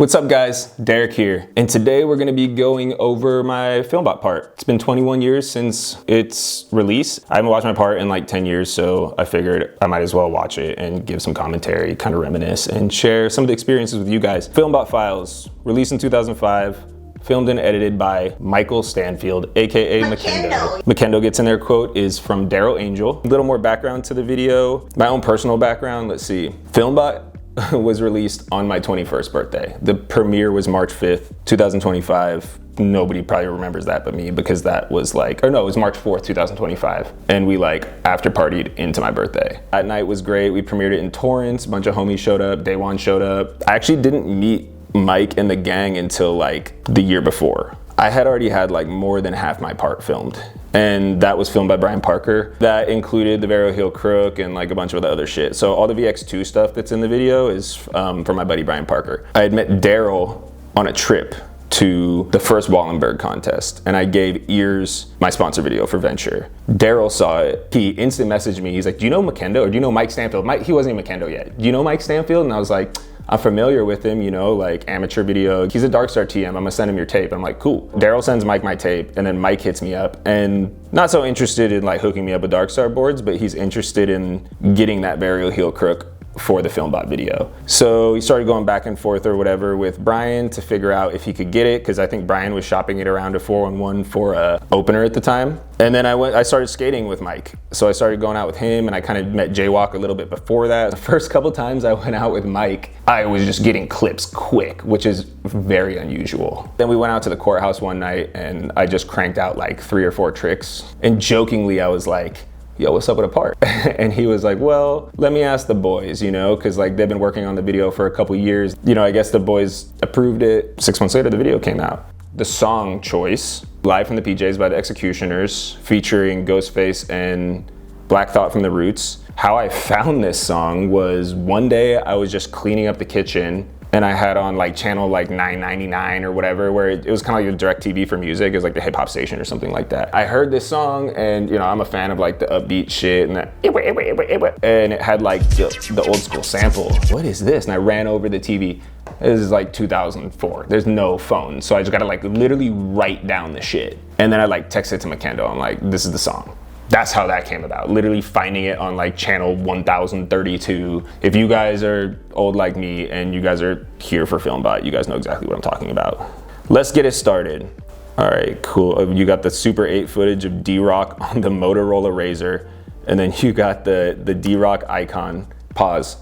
What's up guys, Derek here, and today we're gonna be going over my Filmbot part. It's been 21 years since its release. I haven't watched my part in like 10 years, so I figured I might as well watch it and give some commentary, kind of reminisce, and share some of the experiences with you guys. Filmbot Files, released in 2005. Filmed and edited by Michael Stanfield, AKA Makendo. Makendo gets in their quote is from Daryl Angel. A little more background to the video. My own personal background, let's see. Filmbot was released on my 21st birthday. The premiere was March 5th, 2025. Nobody probably remembers that but me, because that was like, or no, it was March 4th, 2025. And we like after partied into my birthday. That night was great. We premiered it in Torrance. A bunch of homies showed up. Day1 showed up. I actually didn't meet Mike and the gang until like the year before. I had already had like more than half my part filmed, and that was filmed by Brian Parker. That included the Varial Heel Crook and like a bunch of the other shit. So all the VX2 stuff that's in the video is from my buddy Brian Parker. I had met Daryl on a trip to the first Wallenberg contest, and I gave Ears my sponsor video for Venture. Daryl saw it. He instant messaged me. He's like, do you know Makendo, or do you know Mike Stanfield? He wasn't even Makendo yet. Do you know Mike Stanfield? And I was like, I'm familiar with him, you know, like amateur video. He's a Darkstar TM, I'm gonna send him your tape. I'm like, cool. Daryl sends Mike my tape, and then Mike hits me up, and not so interested in like hooking me up with Darkstar boards, but he's interested in getting that Varial Heel Crook for the Filmbot video. So he started going back and forth or whatever with Brian to figure out if he could get it, because I think Brian was shopping it around to 411 for a opener at the time. And then I started skating with Mike. So I started going out with him, and I kind of met D-roc a little bit before that. The first couple times I went out with Mike, I was just getting clips quick, which is very unusual. Then we went out to the Courthouse one night, and I just cranked out like 3 or 4 tricks. And jokingly, I was like, yo, what's up with a part? And he was like, well, let me ask the boys, you know, because like they've been working on the video for a couple years. You know, I guess the boys approved it. 6 months later, the video came out. The song choice, Live from the PJs by the Executioners, featuring Ghostface and Black Thought from the Roots. How I found this song was one day I was just cleaning up the kitchen, and I had on like channel like 999 or whatever, where it was kind of like a direct TV for music. It was like the hip hop station or something like that. I heard this song, and you know, I'm a fan of like the upbeat shit, and and it had like the old school sample. What is this? And I ran over the TV. This is like 2004. There's no phone. So I just gotta like literally write down the shit. And then I like text it to Makendo. I'm like, this is the song. That's how that came about. Literally finding it on like channel 1032. If you guys are old like me and you guys are here for Filmbot, you guys know exactly what I'm talking about. Let's get it started. All right, cool. You got the Super 8 footage of D-roc on the Motorola Razr, and then you got the D-roc icon. Pause.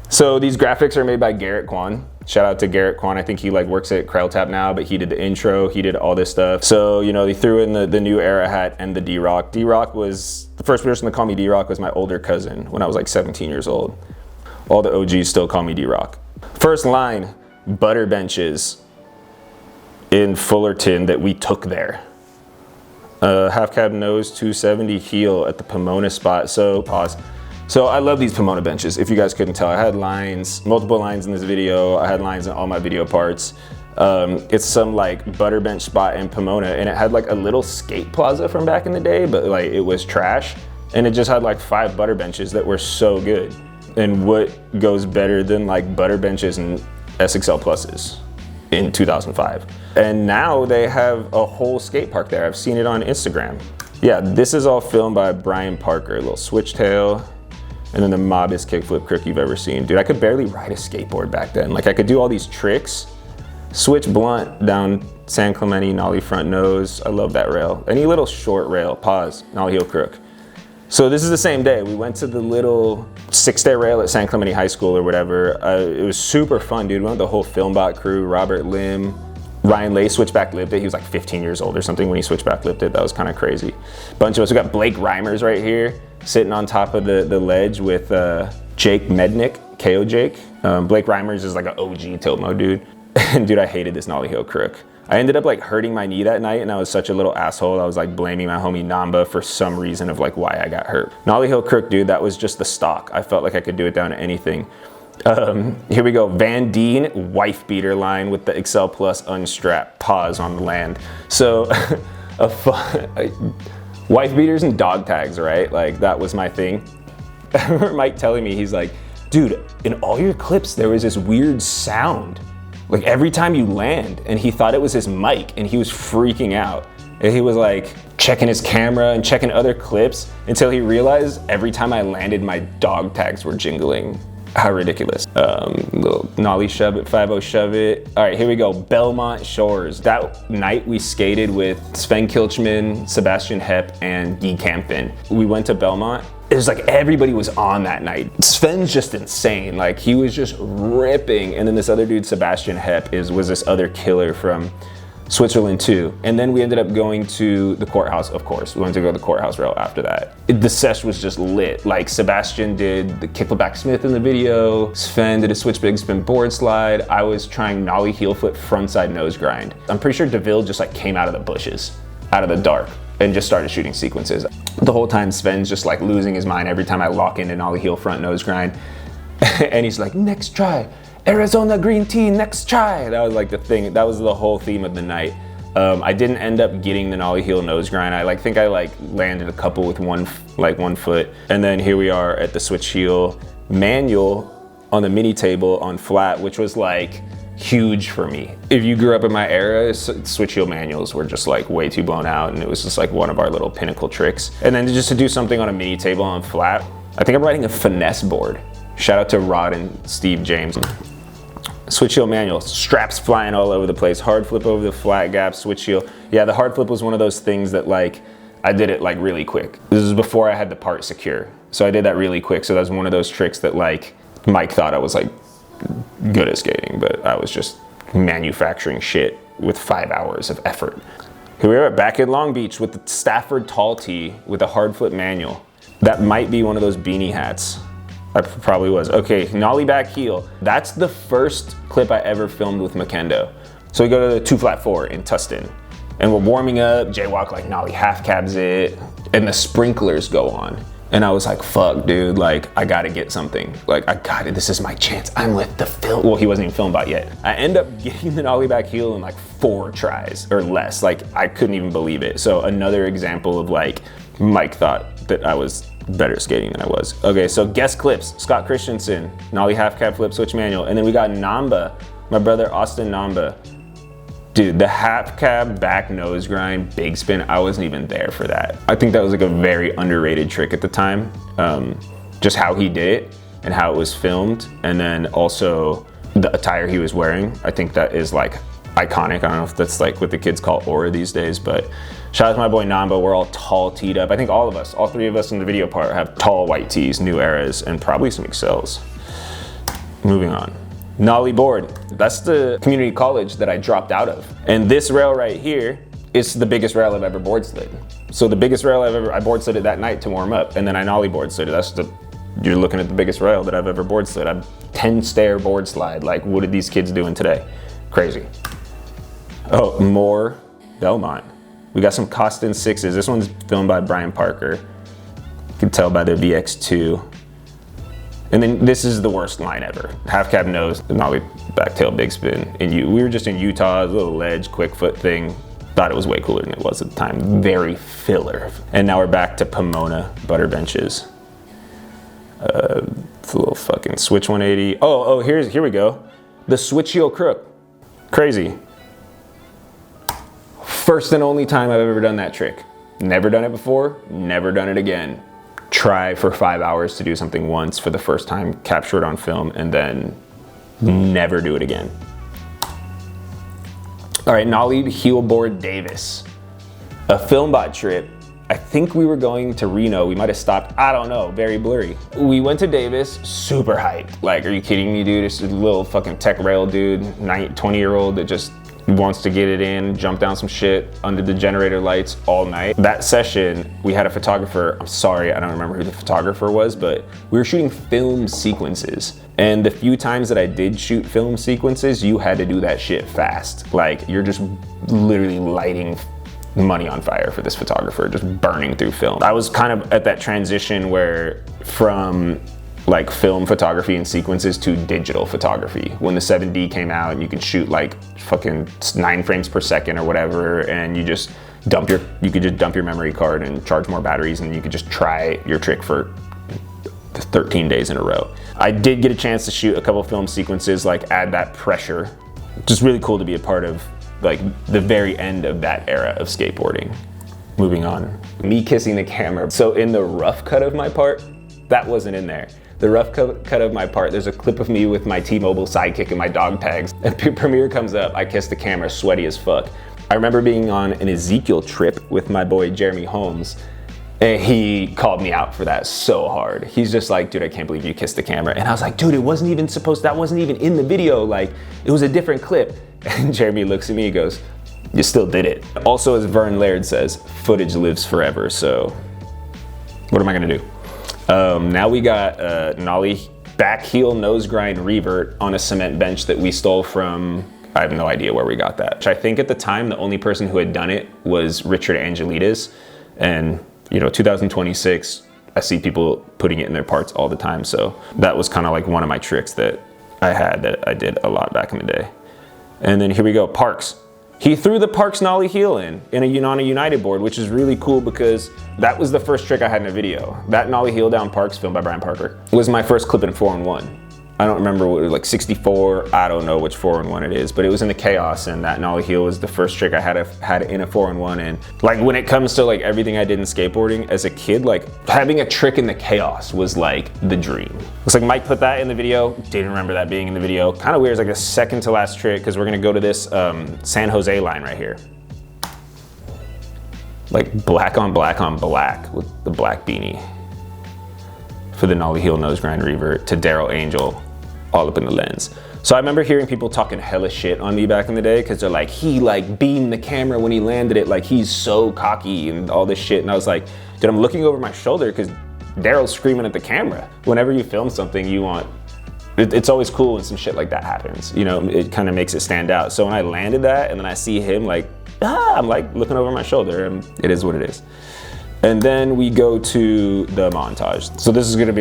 So these graphics are made by Garrett Kwan. Shout out to Garrett Kwan. I think he like works at Krelltap now, but he did the intro, he did all this stuff. So, you know, they threw in the new era hat and the D-roc. D-roc was, the first person to call me D-roc was my older cousin when I was like 17 years old. All the OGs still call me D-roc. First line, butter benches in Fullerton that we took there. Half cab nose, 270 heel at the Pomona spot. So, pause. So I love these Pomona benches. If you guys couldn't tell, I had lines, multiple lines in this video. I had lines in all my video parts. It's some like butter bench spot in Pomona, and it had like a little skate plaza from back in the day, but like it was trash. And it just had like 5 butter benches that were so good. And what goes better than like butter benches and SXL Pluses in 2005? And now they have a whole skate park there. I've seen it on Instagram. Yeah, this is all filmed by Brian Parker. A little switchtail. And then the mobbest kickflip crook you've ever seen. Dude, I could barely ride a skateboard back then. Like I could do all these tricks. Switch blunt down San Clemente, nollie front nose. I love that rail. Any little short rail, pause, nollie heel crook. So this is the same day. We went to the little 6-day rail at San Clemente High School or whatever. It was super fun, dude. We went with the whole Filmbot crew, Robert Lim, Ryan Lay switchback lipped it. He was like 15 years old or something when he switchback lipped it. That was kind of crazy. Bunch of us. We got Blake Reimers right here, sitting on top of the ledge with Jake Mednick, KO Jake. Blake Reimers is like an OG tilt mode dude. And dude, I hated this nollie heel crook. I ended up like hurting my knee that night, and I was such a little asshole. I was like blaming my homie Namba for some reason of like why I got hurt. Nollie heel crook, dude, that was just the stock. I felt like I could do it down to anything. Here we go, Van Deen wife beater line with the Excel Plus unstrapped, pause on the land. So wife beaters and dog tags, right? Like that was my thing. I remember Mike telling me, he's like, dude, in all your clips there was this weird sound Like every time you land, and he thought it was his mic and he was freaking out. And he was like checking his camera and checking other clips until he realized every time I landed, my dog tags were jingling. How ridiculous. Little nollie shove it, 5-0 shove it. All right, here we go, Belmont Shores. That night we skated with Sven Kilchman, Sebastian Hepp, and Guy Campin. We went to Belmont. It was like everybody was on that night. Sven's just insane. Like he was just ripping. And then this other dude, Sebastian Hepp, was this other killer from Switzerland too. And then we ended up going to the Courthouse, of course. We went to go to the Courthouse rail after that. The sesh was just lit. Like Sebastian did the kickflip back Smith in the video. Sven did a switch big spin board slide. I was trying nollie heel flip frontside nose grind. I'm pretty sure DeVille just like came out of the bushes, out of the dark, and just started shooting sequences. The whole time Sven's just like losing his mind every time I lock into nollie heel front nose grind. And he's like, next try. Arizona green tea, next try. That was like the thing, that was the whole theme of the night. I didn't end up getting the nollie heel nose grind. I think I landed a couple with one foot. And then here we are at the switch heel manual on the mini table on flat, which was like huge for me. If you grew up in my era, switch heel manuals were just like way too blown out, and it was just like one of our little pinnacle tricks. And then just to do something on a mini table on flat, I think I'm riding a finesse board. Shout out to Rod and Steve James. Switch heel manual, straps flying all over the place, hard flip over the flat gap, switch heel. Yeah, the hard flip was one of those things that like, I did it like really quick. This is before I had the part secure. So I did that really quick. So that was one of those tricks that like, Mike thought I was like good at skating, but I was just manufacturing shit with 5 hours of effort. Here we are back in Long Beach with the Stafford tall tee with a hard flip manual. That might be one of those beanie hats. I probably was. Okay, nollie back heel. That's the first clip I ever filmed with Makendo. So we go to the 2 flat 4 in Tustin, and we're warming up, jaywalk like nollie half cabs it, and the sprinklers go on. And I was like, fuck dude, like I gotta get something. Like I got it, this is my chance. I'm with the film. Well, he wasn't even Filmbot yet. I end up getting the nollie back heel in like 4 tries or less. Like I couldn't even believe it. So another example of like, Mike thought that I was better skating than I was. Okay, so guest clips, Scott Christensen, nollie half cab flip switch manual. And then we got Namba, my brother Austin Namba. Dude, the half cab back nose grind, big spin, I wasn't even there for that. I think that was like a very underrated trick at the time. Just how he did it and how it was filmed. And then also the attire he was wearing. I think that is like iconic. I don't know if that's like what the kids call aura these days, but shout out to my boy Namba. We're all tall teed up. I think all of us, all 3 of us in the video part have tall white tees, new eras, and probably some excels. Moving on. Nollie board. That's the community college that I dropped out of. And this rail right here is the biggest rail I've ever board slid. So the biggest rail I board slid it that night to warm up, and then I nollie board slid it. You're looking at the biggest rail that I've ever board slid. I'm 10 stair board slide. Like, what are these kids doing today? Crazy. Oh, more Belmont. We got some Costin 6s. This one's filmed by Brian Parker. You can tell by the VX2. And then this is the worst line ever. Half cab nose, nollie back tail big spin. We were just in Utah, a little ledge, quick foot thing. Thought it was way cooler than it was at the time. Very filler. And now we're back to Pomona butter benches. It's a little fucking switch 180. Oh, here we go. The switch heel crook. Crazy. First and only time I've ever done that trick. Never done it before, never done it again. Try for 5 hours to do something once for the first time, capture it on film, and then never do it again. All right, nollie heel board Davis. A Filmbot trip. I think we were going to Reno. We might have stopped, I don't know, very blurry. We went to Davis, super hyped. Like, are you kidding me, dude? It's a little fucking tech rail dude, 20-year-old that just wants to get it in, jump down some shit under the generator lights all night. That session, we had a photographer. I'm sorry, I don't remember who the photographer was, but we were shooting film sequences. And the few times that I did shoot film sequences, you had to do that shit fast. Like, you're just literally lighting money on fire for this photographer, just burning through film. I was kind of at that transition where from like film photography and sequences to digital photography. When the 7D came out, you could shoot like fucking 9 frames per second or whatever, and you could just dump your memory card and charge more batteries, and you could just try your trick for 13 days in a row. I did get a chance to shoot a couple film sequences, like add that pressure just really cool to be a part of like the very end of that era of skateboarding. Moving on. Me kissing the camera. So in the rough cut of my part, that wasn't in there. The rough cut of my part, there's a clip of me with my T-Mobile sidekick and my dog tags. And Premiere comes up, I kiss the camera, sweaty as fuck. I remember being on an Ezekiel trip with my boy Jeremy Holmes, and he called me out for that so hard. He's just like, dude, I can't believe you kissed the camera. And I was like, dude, that wasn't even in the video. Like, it was a different clip. And Jeremy looks at me, he goes, you still did it. Also, as Vern Laird says, footage lives forever. So what am I gonna do? Now we got a nollie back heel nose grind revert on a cement bench that we stole from, I have no idea where we got that. I think at the time, the only person who had done it was Richard Angelides. And you know, 2026, I see people putting it in their parts all the time. So that was kind of like one of my tricks that I had that I did a lot back in the day. And then here we go, Parks. He threw the Parks nollie heel on a United board, which is really cool because that was the first trick I had in a video. That nollie heel down Parks, filmed by Brian Parker, was my first clip in 4-in-1. I don't remember what it was, like 64, I don't know which 4-in-1 it is, but it was in the Chaos, and that nollie heel was the first trick I had in a 4-in-1. And like when it comes to like everything I did in skateboarding as a kid, like having a trick in the Chaos was like the dream. Looks like Mike put that in the video, didn't remember that being in the video. Kind of weird, it's like the second to last trick because we're gonna go to this San Jose line right here. Like black on black on black with the black beanie for the nollie heel nose grind revert to Daryl Angel, all up in the lens. So I remember hearing people talking hella shit on me back in the day because they're like, he like beamed the camera when he landed it, like he's so cocky and all this shit. And I was like, dude, I'm looking over my shoulder because Daryl's screaming at the camera. Whenever you film something, you want, it's always cool when some shit like that happens. You know, it kind of makes it stand out. So when I landed that and then I see him like, I'm like looking over my shoulder, and it is what it is. And then we go to the montage. So this could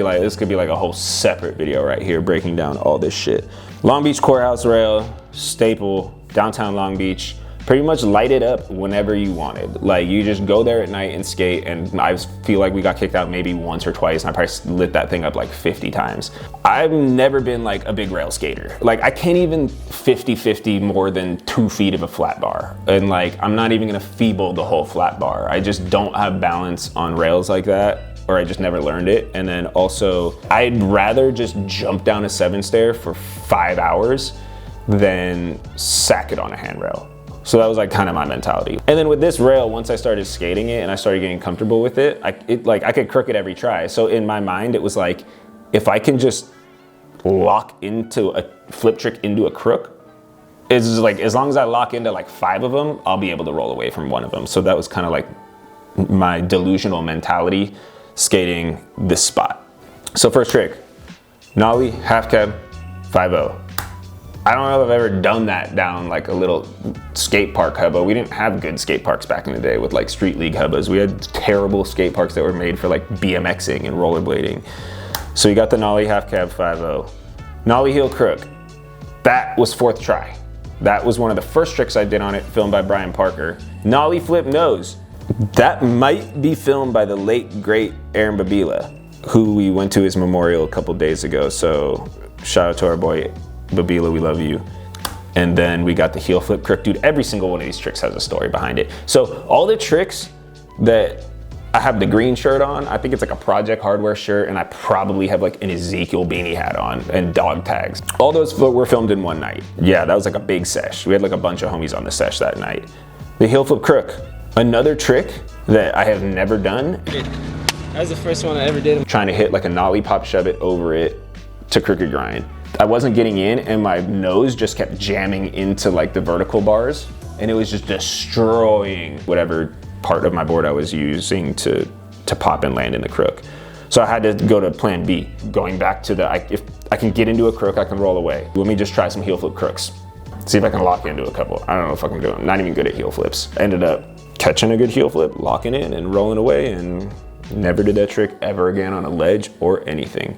be like a whole separate video right here, breaking down all this shit. Long Beach Courthouse rail, staple, downtown Long Beach. Pretty much light it up whenever you wanted. Like you just go there at night and skate, and I feel like we got kicked out maybe once or twice, and I probably lit that thing up like 50 times. I've never been like a big rail skater. Like I can't even 50-50 more than 2 feet of a flat bar. And like, I'm not even gonna feeble the whole flat bar. I just don't have balance on rails like that, or I just never learned it. And then also, I'd rather just jump down a 7-stair for 5 hours than sack it on a handrail. So that was like kind of my mentality. And then with this rail, once I started skating it and I started getting comfortable with it, I could crook it every try. So in my mind, it was like, if I can just lock into a flip trick into a crook, it's like, as long as I lock into like 5 of them, I'll be able to roll away from 1 of them. So that was kind of like my delusional mentality skating this spot. So first trick, nollie, half cab, 5-0. I don't know if I've ever done that down like a little skate park hubba. We didn't have good skate parks back in the day with like street league hubbas. We had terrible skate parks that were made for like BMXing and rollerblading. So you got the nollie half cab 5-0. Nollie heel crook. That was 4th try. That was one of the first tricks I did on it, filmed by Brian Parker. Nollie flip nose. That might be filmed by the late great Aaron Babila, who we went to his memorial a couple days ago. So shout out to our boy Babila, we love you. And then we got the heel flip crook. Dude, every single one of these tricks has a story behind it. So all the tricks that I have the green shirt on, I think it's like a Project Hardware shirt, and I probably have like an Ezekiel beanie hat on and dog tags. All those were filmed in one night. Yeah, that was like a big sesh. We had like a bunch of homies on the sesh that night. The heel flip crook. Another trick that I have never done. That was the first one I ever did. I'm trying to hit like a nollie pop shove it over it to crooked grind. I wasn't getting in, and my nose just kept jamming into like the vertical bars, and it was just destroying whatever part of my board I was using to pop and land in the crook. So I had to go to plan B, going back to if I can get into a crook, I can roll away. Let me just try some heel flip crooks. See if I can lock into a couple. I don't know if I can do it. I'm not even good at heel flips. I ended up catching a good heel flip, locking in and rolling away, and never did that trick ever again on a ledge or anything.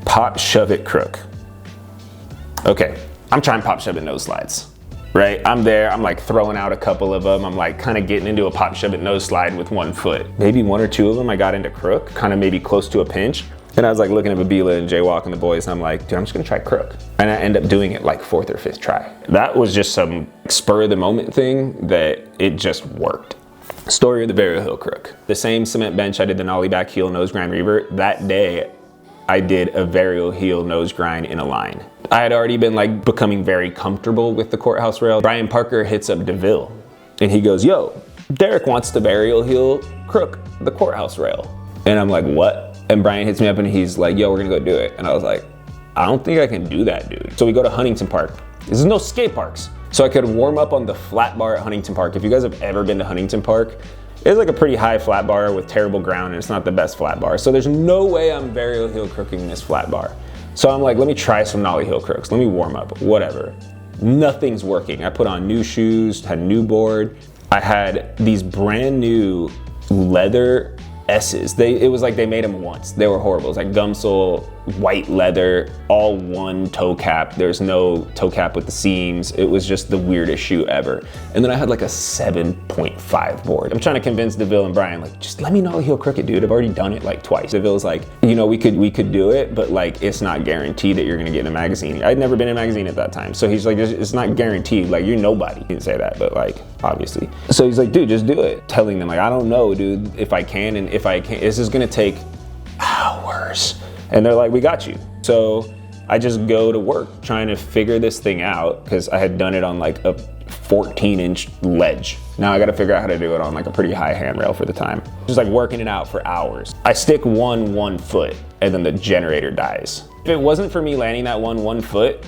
Pop shove it crook. Okay, I'm trying pop shove it nose slides, right? I'm there, I'm like throwing out a couple of them. I'm like kind of getting into a pop shove it nose slide with 1 foot. Maybe 1 or 2 of them I got into crook, kind of maybe close to a pinch. And I was like looking at Babila and Jaywalk and the boys, and I'm like, dude, I'm just gonna try crook. And I end up doing it like 4th or 5th try. That was just some spur of the moment thing that it just worked. Story of the varial heel crook. The same cement bench I did the nollie back heel nose grind revert, that day I did a varial heel nose grind in a line. I had already been like becoming very comfortable with the Courthouse rail. Brian Parker hits up DeVille and he goes, yo, D-roc wants the varial heel crook the Courthouse rail. And I'm like, what? And Brian hits me up and he's like, yo, we're gonna go do it. And I was like, I don't think I can do that, dude. So we go to Huntington Park. There's no skate parks. So I could warm up on the flat bar at Huntington Park. If you guys have ever been to Huntington Park, it's like a pretty high flat bar with terrible ground and it's not the best flat bar. So there's no way I'm varial heel crooking this flat bar. So I'm like, let me try some nollie heel crooks. Let me warm up, whatever. Nothing's working. I put on new shoes, had a new board. I had these brand new leather S's. It was like they made them once. They were horrible. It was like gum sole, white leather, all one toe cap. There's no toe cap with the seams. It was just the weirdest shoe ever. And then I had like a 7.5 board. I'm trying to convince DeVille and Brian, like, just let me nollie heel crook it, dude. I've already done it like twice. DeVille's like, you know, we could do it, but like, it's not guaranteed that you're gonna get in a magazine. I'd never been in a magazine at that time. So he's like, it's not guaranteed. Like, you're nobody. He didn't say that, but like, obviously. So he's like, dude, just do it. Telling them like, I don't know, dude, if I can, and if I can't, this is gonna take hours. And they're like, we got you. So I just go to work trying to figure this thing out because I had done it on like a 14-inch ledge. Now I gotta figure out how to do it on like a pretty high handrail for the time. Just like working it out for hours. I stick one foot and then the generator dies. If it wasn't for me landing that one foot,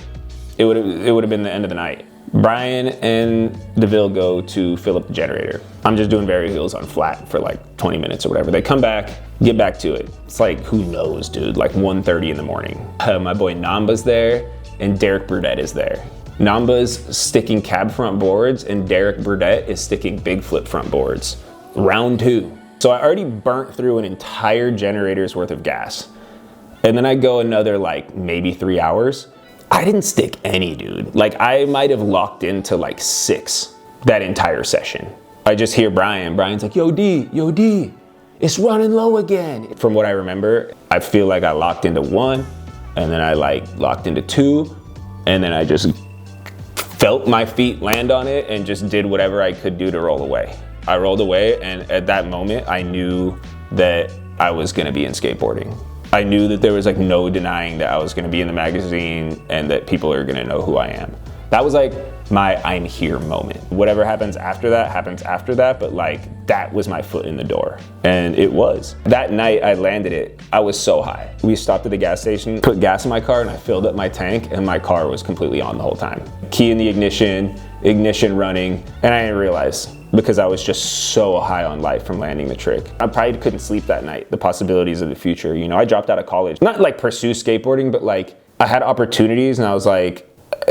it would have been the end of the night. Brian and DeVille go to fill up the generator. I'm just doing varial heels on flat for like 20 minutes or whatever. They come back, get back to it. It's like, who knows, dude, like 1:30 in the morning. My boy Namba's there and Derek Burdett is there. Namba's sticking cab front boards and Derek Burdett is sticking big flip front boards. Round 2. So I already burnt through an entire generator's worth of gas. And then I go another like maybe 3 hours. I didn't stick any, dude. Like I might have locked into like 6 that entire session. I just hear Brian's like, yo D, it's running low again. From what I remember, I feel like I locked into 1 and then I like locked into 2 and then I just felt my feet land on it and just did whatever I could do to roll away. I rolled away and at that moment I knew that I was gonna be in skateboarding. I knew that there was like no denying that I was gonna be in the magazine and that people are gonna know who I am. That was like my I'm here moment. Whatever happens after that, but like that was my foot in the door. And it was. That night I landed it, I was so high. We stopped at the gas station, put gas in my car and I filled up my tank and my car was completely on the whole time. Key in the ignition running, and I didn't realize because I was just so high on life from landing the trick. I probably couldn't sleep that night, the possibilities of the future. You know, I dropped out of college, not like pursue skateboarding, but like I had opportunities and I was like,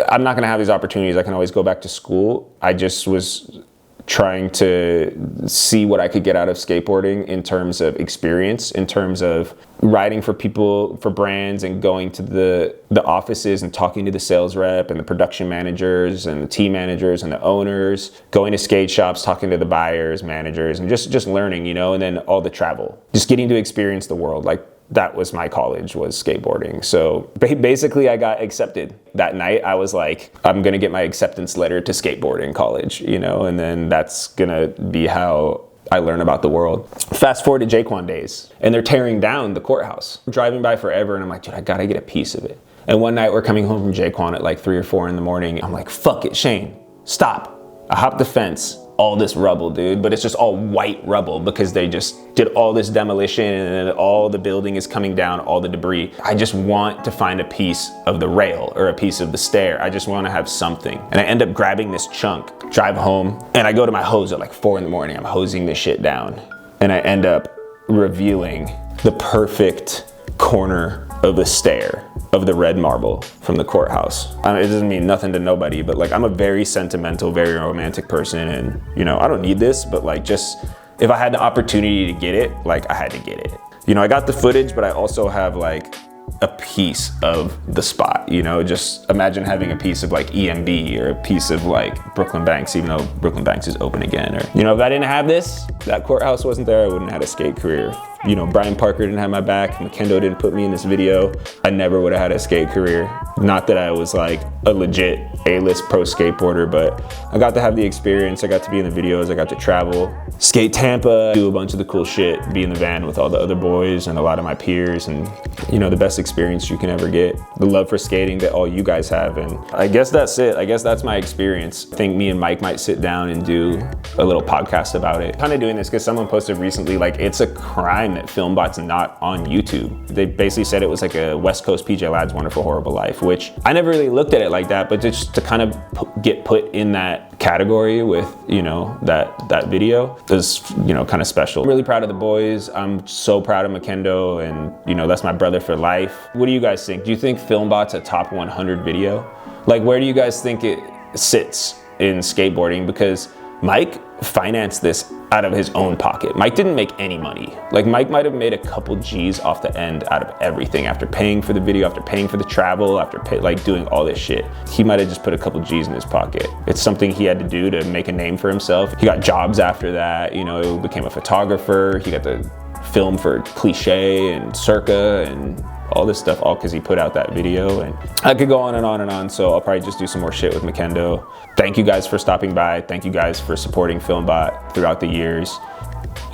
I'm not gonna have these opportunities. I can always go back to school. I just was trying to see what I could get out of skateboarding in terms of experience, in terms of riding for people, for brands and going to the offices and talking to the sales rep and the production managers and the team managers and the owners, going to skate shops, talking to the buyers, managers, and just learning, you know, and then all the travel, just getting to experience the world. Like that was my college, was skateboarding. So basically I got accepted that night. I was like, I'm gonna get my acceptance letter to skateboarding college, you know, and then that's gonna be how I learn about the world. Fast forward to Jaquan days and they're tearing down the Courthouse. I'm driving by forever and I'm like, dude, I gotta get a piece of it. And one night we're coming home from Jaquan at like 3 or 4 in the morning. I'm like, fuck it, Shane, stop. I hopped the fence. All this rubble, dude, but it's just all white rubble because they just did all this demolition and then all the building is coming down, all the debris. I just want to find a piece of the rail or a piece of the stair. I just want to have something. And I end up grabbing this chunk, drive home, and I go to my hose at like 4 in the morning. I'm hosing this shit down. And I end up revealing the perfect corner of the stair of the red marble from the Courthouse. It doesn't mean nothing to nobody, but like I'm a very sentimental, very romantic person, and you know, I don't need this, but like just if I had the opportunity to get it, like I had to get it. You know, I got the footage, but I also have like a piece of the spot, you know, just imagine having a piece of like EMB or a piece of like Brooklyn Banks, even though Brooklyn Banks is open again, or, you know, if I didn't have this, that Courthouse wasn't there, I wouldn't have had a skate career. you know, Brian Parker didn't have my back, Makendo didn't put me in this video, I never would have had a skate career. Not that I was like a legit A-list pro skateboarder, but I got to have the experience, I got to be in the videos, I got to travel, skate Tampa, do a bunch of the cool shit, be in the van with all the other boys and a lot of my peers, and you know, the best experience you can ever get. The love for skating that all you guys have, and I guess that's it. I guess that's my experience. I think me and Mike might sit down and do a little podcast about it. Kind of doing this because someone posted recently, like, it's a crime that Filmbot's not on YouTube. They basically said it was like a West Coast PJ Ladd's Wonderful Horrible Life, which I never really looked at it like that, but just to kind of get put in that category with, you know, that video is, you know, kind of special. I'm really proud of the boys. I'm so proud of Makendo, and you know, that's my brother for life. What do you guys think? Do you think Filmbot's a top 100 video? Like, where do you guys think it sits in skateboarding? Because Mike financed this out of his own pocket. Mike didn't make any money. Like, Mike might have made a couple G's off the end out of everything, after paying for the video, after paying for the travel, after like doing all this shit. He might have just put a couple G's in his pocket. It's something he had to do to make a name for himself. He got jobs after that, you know, became a photographer. He got to film for Cliche and Circa and all this stuff, all because he put out that video. And I could go on and on and on, so I'll probably just do some more shit with Makendo. Thank you guys for stopping by. Thank you guys for supporting Filmbot throughout the years.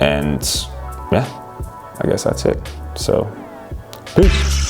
And yeah, I guess that's it. So, peace.